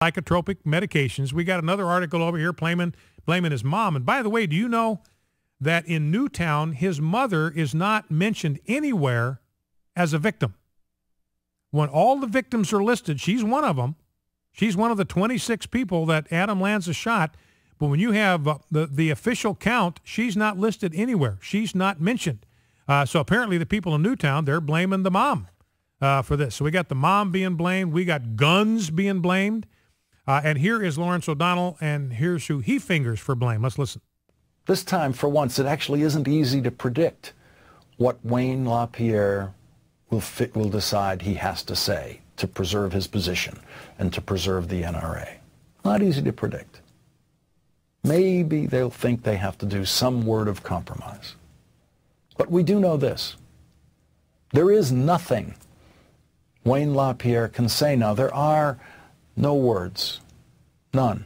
psychotropic medications. We got another article over here blaming his mom. And by the way, do you know that in Newtown, his mother is not mentioned anywhere as a victim? When all the victims are listed, she's one of them. She's one of the 26 people that Adam Lanza shot. But when you have the official count, she's not listed anywhere. She's not mentioned. So apparently the people in Newtown, they're blaming the mom for this. So we got the mom being blamed. We got guns being blamed. And here is Lawrence O'Donnell, and here's who he fingers for blame. Let's listen. This time, for once, it actually isn't easy to predict what Wayne LaPierre will decide he has to say to preserve his position and to preserve the NRA. Not easy to predict. Maybe they'll think they have to do some word of compromise. But we do know this. There is nothing Wayne LaPierre can say now. There are no words, none,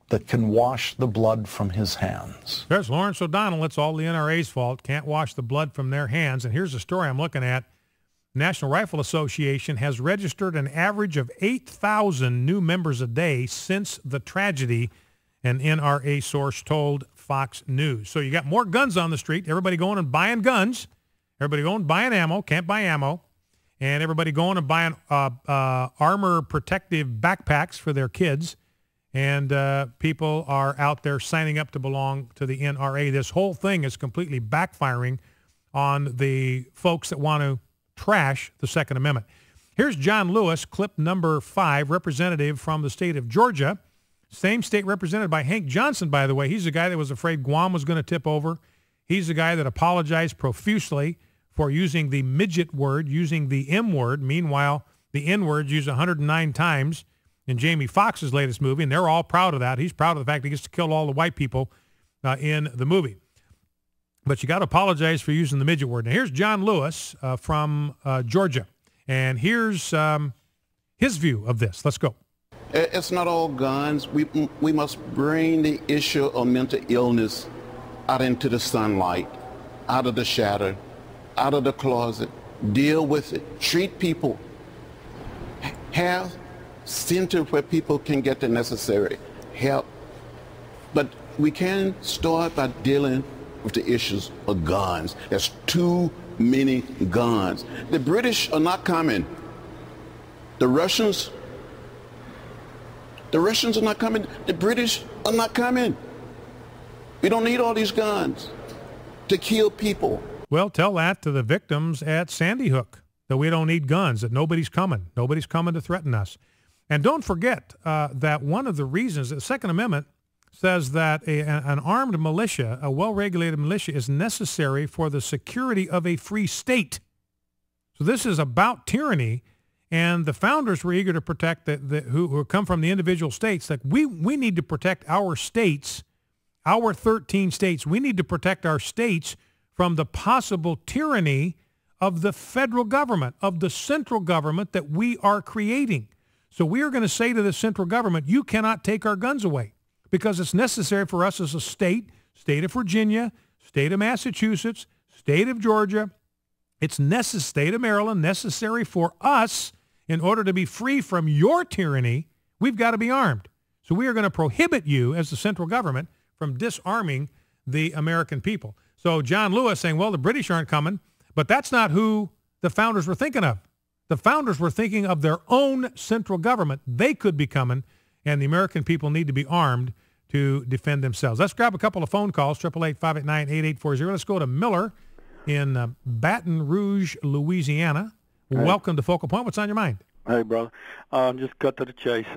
that can wash the blood from his hands. There's Lawrence O'Donnell. It's all the NRA's fault. Can't wash the blood from their hands. And here's a story I'm looking at. National Rifle Association has registered an average of 8,000 new members a day since the tragedy, an NRA source told Fox News. So you got more guns on the street. Everybody going and buying guns. Everybody going and buying ammo. Can't buy ammo. And everybody going and buying armor protective backpacks for their kids. And people are out there signing up to belong to the NRA. This whole thing is completely backfiring on the folks that want to trash the Second Amendment. Here's John Lewis, clip number 5, representative from the state of Georgia. Same state represented by Hank Johnson, by the way. He's the guy that was afraid Guam was going to tip over. He's the guy that apologized profusely for using the midget word, using the M word. Meanwhile, the N word used 109 times in Jamie Foxx's latest movie, and they're all proud of that. He's proud of the fact he gets to kill all the white people in the movie. But you got to apologize for using the midget word. Now, here's John Lewis from Georgia, and here's his view of this. Let's go. It's not all guns. We must bring the issue of mental illness out into the sunlight, out of the shadow, out of the closet. Deal with it. Treat people. Have centers where people can get the necessary help. But we can start by dealing with the issues of guns. There's too many guns. The British are not coming. The Russians are not coming. The British are not coming. We don't need all these guns to kill people. Well, tell that to the victims at Sandy Hook, that we don't need guns, that nobody's coming. Nobody's coming to threaten us. And don't forget that one of the reasons, the Second Amendment says that an armed militia, a well-regulated militia, is necessary for the security of a free state. So this is about tyranny. And the founders were eager to protect who come from the individual states. Like we need to protect our states, our 13 states. We need to protect our states from the possible tyranny of the federal government, of the central government that we are creating. So we are going to say to the central government, you cannot take our guns away because it's necessary for us as a state, state of Virginia, state of Massachusetts, state of Georgia, state of Maryland, necessary for us. In order to be free from your tyranny, we've got to be armed. So we are going to prohibit you as the central government from disarming the American people. So John Lewis saying, well, the British aren't coming, but that's not who the founders were thinking of. The founders were thinking of their own central government. They could be coming, and the American people need to be armed to defend themselves. Let's grab a couple of phone calls, 888-589-8840. Let's go to Miller in Baton Rouge, Louisiana. Welcome to Focal Point. What's on your mind? Hey, brother. Just cut to the chase.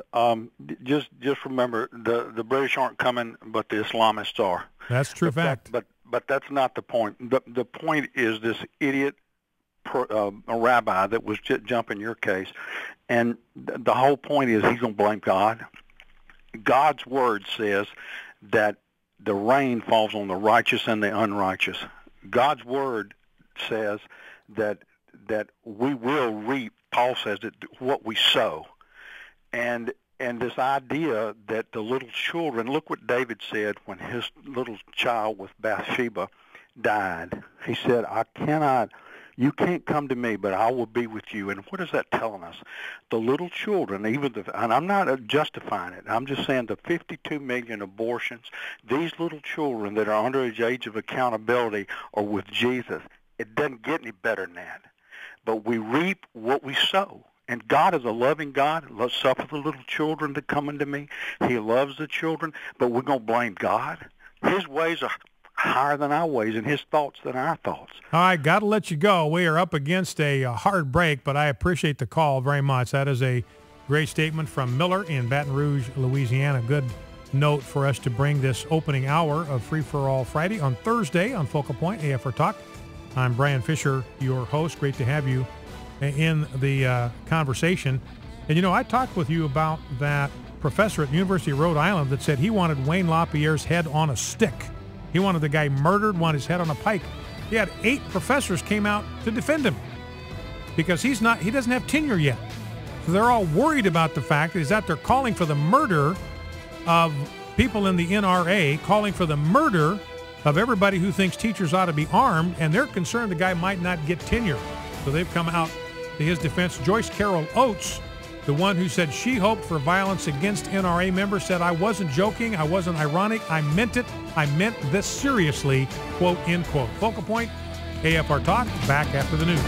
Just remember, the British aren't coming, but the Islamists are. That's true fact. But that's not the point. The point is this idiot a rabbi that was jumping your case, and the whole point is he's going to blame God. God's word says that the rain falls on the righteous and the unrighteous. God's word says that we will reap, Paul says, that what we sow. And this idea that the little children, look what David said when his little child with Bathsheba died. He said, I cannot You can't come to me, but I will be with you. And what is that telling us? The little children, and I'm not justifying it. I'm just saying the 52 million abortions, these little children that are under the age of accountability are with Jesus. It doesn't get any better than that. But we reap what we sow. And God is a loving God. Let's suffer the little children that come unto me. He loves the children, but we're going to blame God. His ways are higher than our ways, and his thoughts than our thoughts. All right, got to let you go. We are up against a hard break, but I appreciate the call very much. That is a great statement from Miller in Baton Rouge, Louisiana. Good note for us to bring this opening hour of Free for All Friday on Thursday on Focal Point, AFR Talk. I'm Brian Fisher, your host. Great to have you in the conversation. And, you know, I talked with you about that professor at the University of Rhode Island that said he wanted Wayne LaPierre's head on a stick. He wanted the guy murdered, wanted his head on a pike. He had 8 professors came out to defend him because he doesn't have tenure yet. So they're all worried about the fact is that they're calling for the murder of people in the NRA, calling for the murder of everybody who thinks teachers ought to be armed, and they're concerned the guy might not get tenure. So they've come out to his defense. Joyce Carol Oates, the one who said she hoped for violence against NRA members, said, I wasn't joking, I wasn't ironic, I meant it, I meant this seriously, quote, end quote. Focal Point, AFR Talk, back after the news.